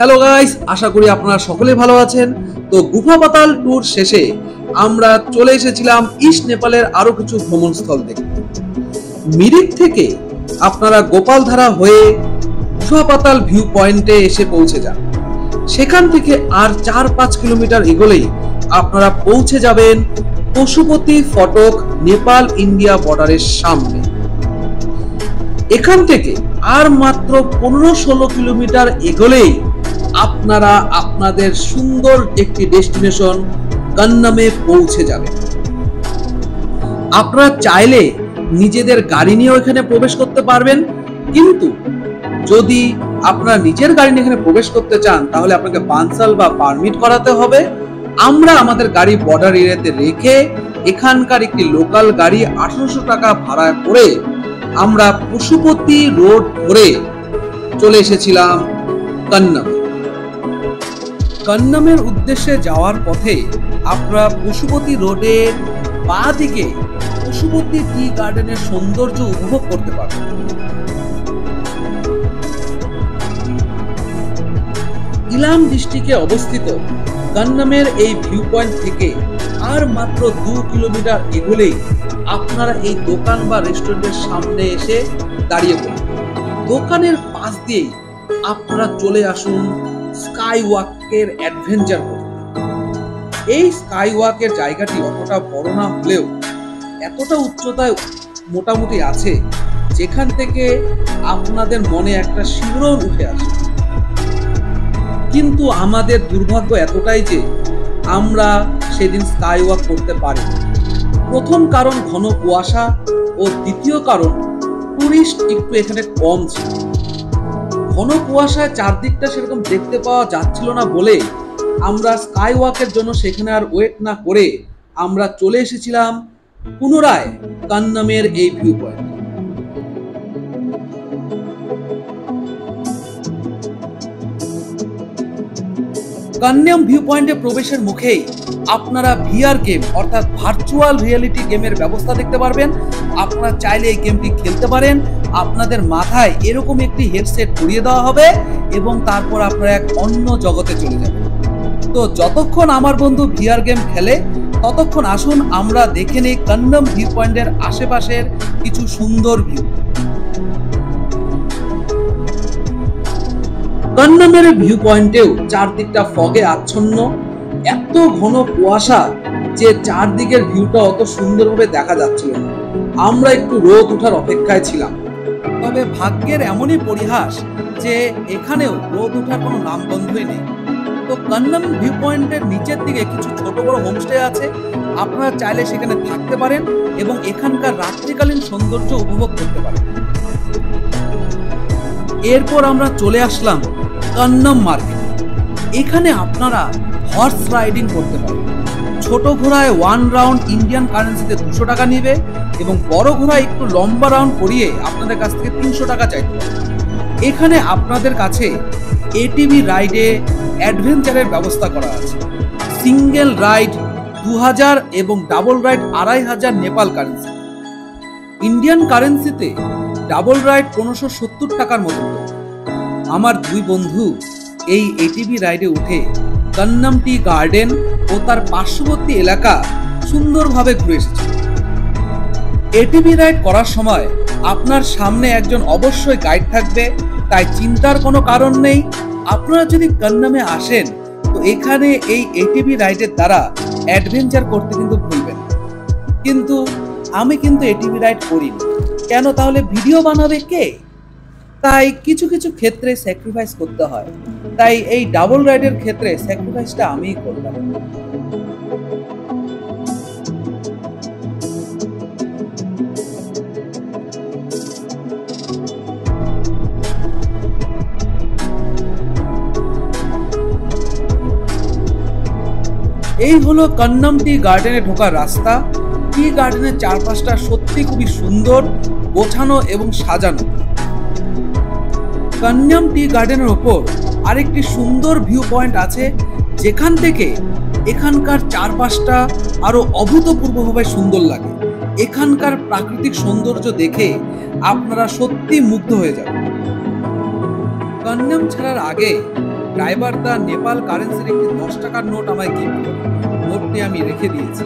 Hello guys, আশা করি আপনারা সকলে ভালো আছেন। তো গুফা পাতাল ট্যুর শেষে আমরা চলে এসেছিলাম ইস্ট নেপালের আরো কিছু ভ্রমণস্থল দেখতে। মিরিক থেকে আপনারা গোপালধারা হয়ে গুফা পাতাল ভিউ পয়েন্টে এসে পৌঁছে যান। সেখান থেকে আর 4-5 কিলোমিটার এগোলেই আপনারা পৌঁছে যাবেন পশুপতি ফটক নেপাল ইন্ডিয়া বর্ডারের সামনে। এখান থেকে আর মাত্র 15-16 কিলোমিটার এগোলেই আপনারা আপনাদের সুন্দর একটি ডেস্টিনেশন কান্নামে পৌঁছে যাবেন। আপনারা চাইলে নিজেদের গাড়ি নিয়ে এখানে প্রবেশ করতে পারবেন, কিন্তু যদি আপনারা নিজের গাড়ি নিয়ে এখানে প্রবেশ করতে চান তাহলে আপনাকে বানসাল বা পারমিট করাতে হবে। আমরা আমাদের গাড়ি বর্ডার এরিয়াতে রেখে এখানকার একটি লোকাল গাড়ি 1800 টাকা ভাড়া করে আমরা পশুপতি রোড ধরে চলে এসেছিলাম কান্নাম। কান্নামের উদ্দেশ্যে যাওয়ার পথে আপনারা পশুপতি রোডের বাঁ দিকে পশুপতি টি গার্ডেনের সৌন্দর্য উপভোগ করতে পারবেন। ইলাম ডিস্ট্রিক্টে অবস্থিত কান্নামের এই ভিউ পয়েন্ট থেকে আর মাত্র 2 কিলোমিটার এগোলেই আপনারা এই দোকান বা রেস্টুরেন্টের সামনে এসে দাঁড়িয়ে পড়ুন। দোকানের পাশ দিয়েই আপনারা চলে আসুন স্কাই ওয়াকের অ্যাডভেঞ্চার করতে। এই স্কাই ওয়াকের জায়গাটি অতটা বড় না হলেও এতটা উচ্চতায় মোটামুটি আছে যেখান থেকে আপনাদের মনে একটা শিহরণ উঠে আসে। কিন্তু আমাদের দুর্ভাগ্য এতটাই যে আমরা সেদিন স্কাই ওয়াক করতে পারি। প্রথম কারণ ঘন কুয়াশা, ও দ্বিতীয় কারণ টুরিস্ট একটু এখানে কম ছিল। ঘন কুয়াশায় চারদিকটা সেরকম দেখতে পাওয়া যাচ্ছিল না বলে আমরা স্কাই ওয়াকের জন্য সেখানে আর ওয়েট না করে আমরা চলে এসেছিলাম পুনরায় কান্নামের এই ভিউ পয়েন্ট। কান্নাম ভিউ পয়েন্টে প্রবেশের মুখেই আপনারা ভিআর গেম অর্থাৎ ভার্চুয়াল রিয়েলিটি গেমের ব্যবস্থা দেখতে পারবেন। আপনারা চাইলে এই গেমটি খেলতে পারেন। আপনাদের মাথায় এরকম একটি হেডসেট পরিয়ে দেওয়া হবে এবং তারপর আপনারা এক অন্য জগতে চলে যাবেন। তো যতক্ষণ আমার বন্ধু ভিআর গেম খেলে ততক্ষণ আসুন আমরা দেখে নিই কান্নাম ভিউ পয়েন্টের আশেপাশের কিছু সুন্দর ভিউ। কান্নামের ভিউ পয়েন্টেও চারদিকটা ফগে আচ্ছন্ন, এত ঘন কুয়াশা যে চারদিকের ভিউটা অত সুন্দরভাবে দেখা যাচ্ছিল না। আমরা একটু রোদ ওঠার অপেক্ষায় ছিলাম, তবে ভাগ্যের এমনই পরিহাস যে এখানেও রোদ ওঠার কোনো নামগন্ধই নেই। তো কান্নাম ভিউ পয়েন্টের নিচের দিকে কিছু ছোট বড় হোমস্টে আছে, আপনারা চাইলে সেখানে থাকতে পারেন এবং এখানকার রাত্রিকালীন সৌন্দর্য উপভোগ করতে পারেন। এরপর আমরা চলে আসলাম কান্নাম মার্কেট। এখানে আপনারা হর্স রাইডিং করতে পারেন। ছোট ঘোড়ায় 1 রাউন্ড ইন্ডিয়ান কারেন্সিতে 200 টাকা নেবে এবং বড় ঘোড়ায় একটু লম্বা রাউন্ড করিয়ে আপনাদের কাছ থেকে 300 টাকা চাইতে হবে। এখানে আপনাদের কাছে এটিভি রাইডে অ্যাডভেঞ্চারের ব্যবস্থা করা আছে। সিঙ্গেল রাইড 2000 এবং double ride 2500 Nepal currency. Indian কারেন্সিতে ডাবল রাইড 1570 টাকার মতো। আমার 2 বন্ধু এই এটিভি রাইডে উঠে কান্নাম টি গার্ডেন ও তার পার্শ্ববর্তী এলাকা সুন্দরভাবে ঘুরে এসেছে। এটিভি রাইড করার সময় আপনার সামনে একজন অবশ্যই গাইড থাকবে, তাই চিন্তার কোনো কারণ নেই। আপনারা যদি কান্নামে আসেন তো এখানে এই এটিভি রাইডের দ্বারা অ্যাডভেঞ্চার করতে কিন্তু ভুলবেন। কিন্তু আমি কিন্তু এটিভি রাইড করিনি, কেন তাহলে ভিডিও বানাবে কে? তাই কিছু কিছু ক্ষেত্রে স্যাক্রিফাইস করতে হয়, তাই এই ডাবল রাইডের ক্ষেত্রে স্যাক্রিফাইসটা আমিই করলাম। এই হলো কান্নাম টি গার্ডেনে ঢোকার রাস্তা। টি গার্ডেনের চারপাশটা সত্যি খুবই সুন্দর, গোছানো এবং সাজানো। কান্নাম টি গার্ডেনের ওপর আরেকটি সুন্দর ভিউ পয়েন্ট আছে, যেখান থেকে এখানকার চারপাশটা আরো অভূতপূর্বভাবে সুন্দর লাগে। এখানকার প্রাকৃতিক সৌন্দর্য দেখে আপনারা সত্যি মুগ্ধ হয়ে যাবেন। কান্নাম ছাড়ার আগে ড্রাইভার দা নেপাল কারেন্সির একটি 10 টাকার নোট আমায় গিফট করে। নোটটি আমি রেখে দিয়েছি।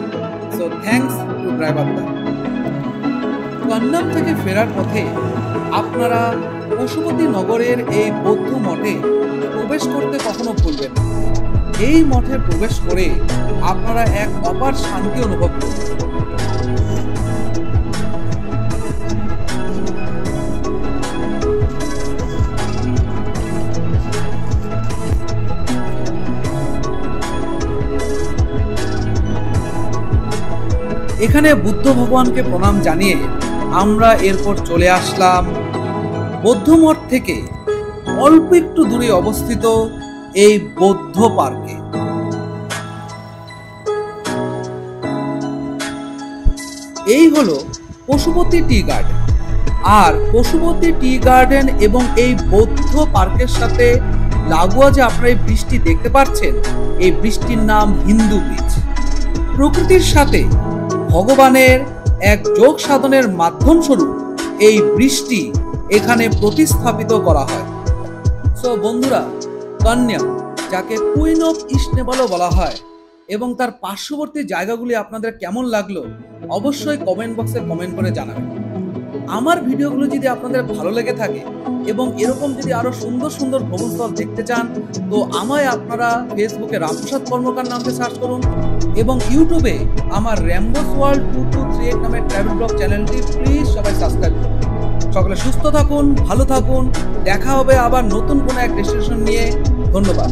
সো থ্যাঙ্কস টু ড্রাইভার দা। কান্নাম থেকে ফেরার পথে আপনারা পশুপতি নগরের এই বৌদ্ধ মঠে প্রবেশ করতে কখনো ভুলবেন না। এই মঠে প্রবেশ করে আপনারা এক অপার শান্তি অনুভব করবেন। এখানে বুদ্ধ ভগবানকে প্রণাম জানিয়ে আমরা এরপর চলে আসলাম বৌদ্ধ মঠ থেকে অল্প একটু দূরে অবস্থিত এই বৌদ্ধ পার্কে। এই হলো পশুপতি টি গার্ডেন। আর পশুপতি টি গার্ডেন এবং এই বৌদ্ধ পার্কের সাথে লাগোয়া যে আপনারা এই বৃষ্টি দেখতে পাচ্ছেন, এই বৃষ্টির নাম হিন্দু ব্রিজ। প্রকৃতির সাথে ভগবানের এক যোগ সাধনের মাধ্যম স্বরূপ এই বৃষ্টি এখানে প্রতিস্থাপিত করা হয়। সো বন্ধুরা, কান্যাম, যাকে কুইন অফ ইস্ট নেপালও বলা হয়, এবং তার পার্শ্ববর্তী জায়গাগুলি আপনাদের কেমন লাগলো অবশ্যই কমেন্ট বক্সে কমেন্ট করে জানাবেন। আমার ভিডিওগুলো যদি আপনাদের ভালো লেগে থাকে এবং এরকম যদি আরো সুন্দর সুন্দর ভ্রমণস্থল দেখতে চান, তো আমায় আপনারা ফেসবুকে রামপ্রসাদ কর্মকার নামে সার্চ করুন এবং ইউটিউবে আমার র্যাম্বোস ওয়ার্ল্ড 2238 নামের ট্রাভেল ব্লগ চ্যানেলটি প্লিজ সবাই সাবস্ক্রাইব করুন। সকলে সুস্থ থাকুন, ভালো থাকুন। দেখা হবে আবার নতুন কোনো এক ডেস্টিনেশন নিয়ে। ধন্যবাদ।